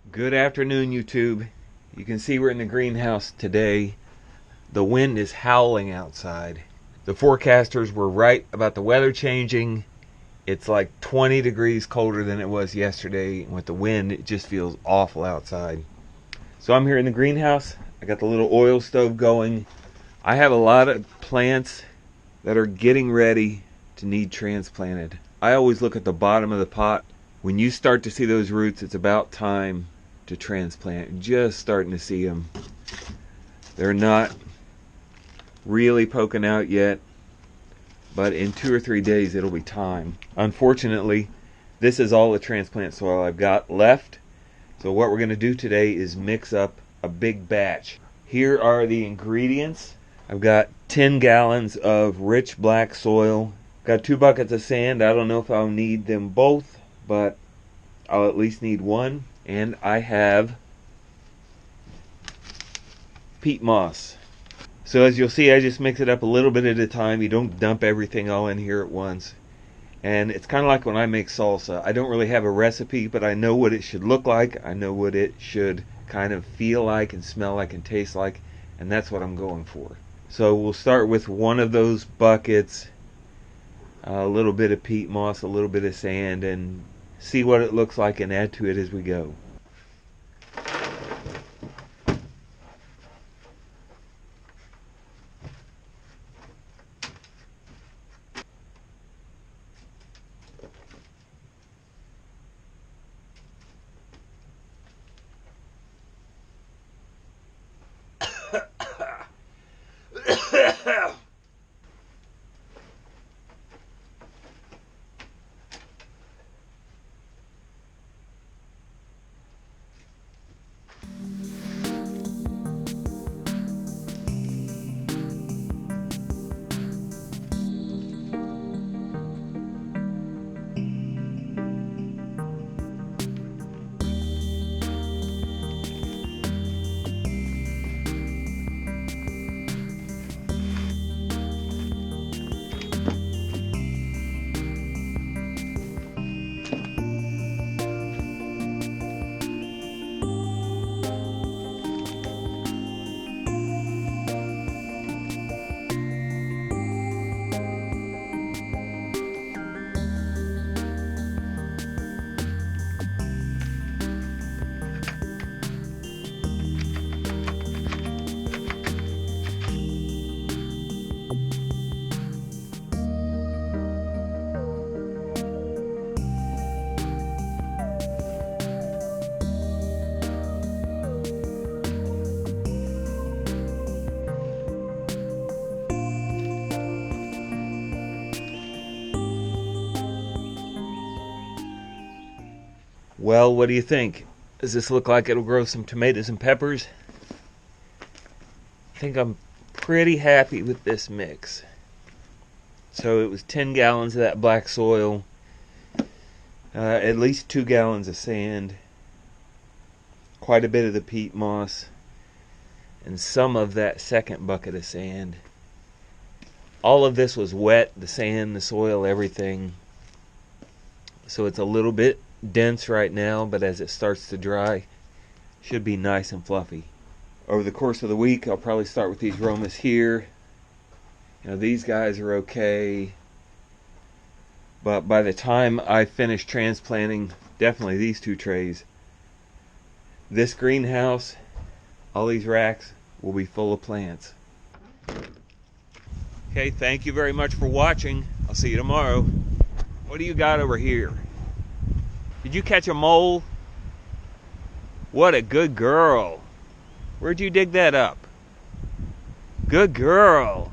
Good afternoon, YouTube. You can see we're in the greenhouse today. The wind is howling outside. The forecasters were right about the weather changing. It's like 20 degrees colder than it was yesterday. And with the wind, it just feels awful outside. So I'm here in the greenhouse. I got the little oil stove going. I have a lot of plants that are getting ready to need transplanted. I always look at the bottom of the pot. When you start to see those roots, it's about time to transplant. Just starting to see them. They're not really poking out yet, but in 2 or 3 days it'll be time. Unfortunately, this is all the transplant soil I've got left. So what we're going to do today is mix up a big batch. Here are the ingredients. I've got 10 gallons of rich black soil. Got 2 buckets of sand. I don't know if I'll need them both, but I'll at least need one. And I have peat moss. So as you'll see, I just mix it up a little bit at a time. You don't dump everything all in here at once. And it's kind of like when I make salsa. I don't really have a recipe, but I know what it should look like. I know what it should kind of feel like and smell like and taste like. And that's what I'm going for. So we'll start with one of those buckets. A little bit of peat moss, a little bit of sand, and see what it looks like and add to it as we go. Well, what do you think? Does this look like it'll grow some tomatoes and peppers? I think I'm pretty happy with this mix. So it was 10 gallons of that black soil, at least 2 gallons of sand, quite a bit of the peat moss, and some of that second bucket of sand. All of this was wet, the sand, the soil, everything. So it's a little bit dense right now, but as it starts to dry, should be nice and fluffy. Over the course of the week, I'll probably start with these Romas here. You know, these guys are okay, but by the time I finish transplanting, definitely these 2 trays, this greenhouse, all these racks will be full of plants. Okay, thank you very much for watching. I'll see you tomorrow. What do you got over here? Did you catch a mole? What a good girl. Where'd you dig that up? Good girl.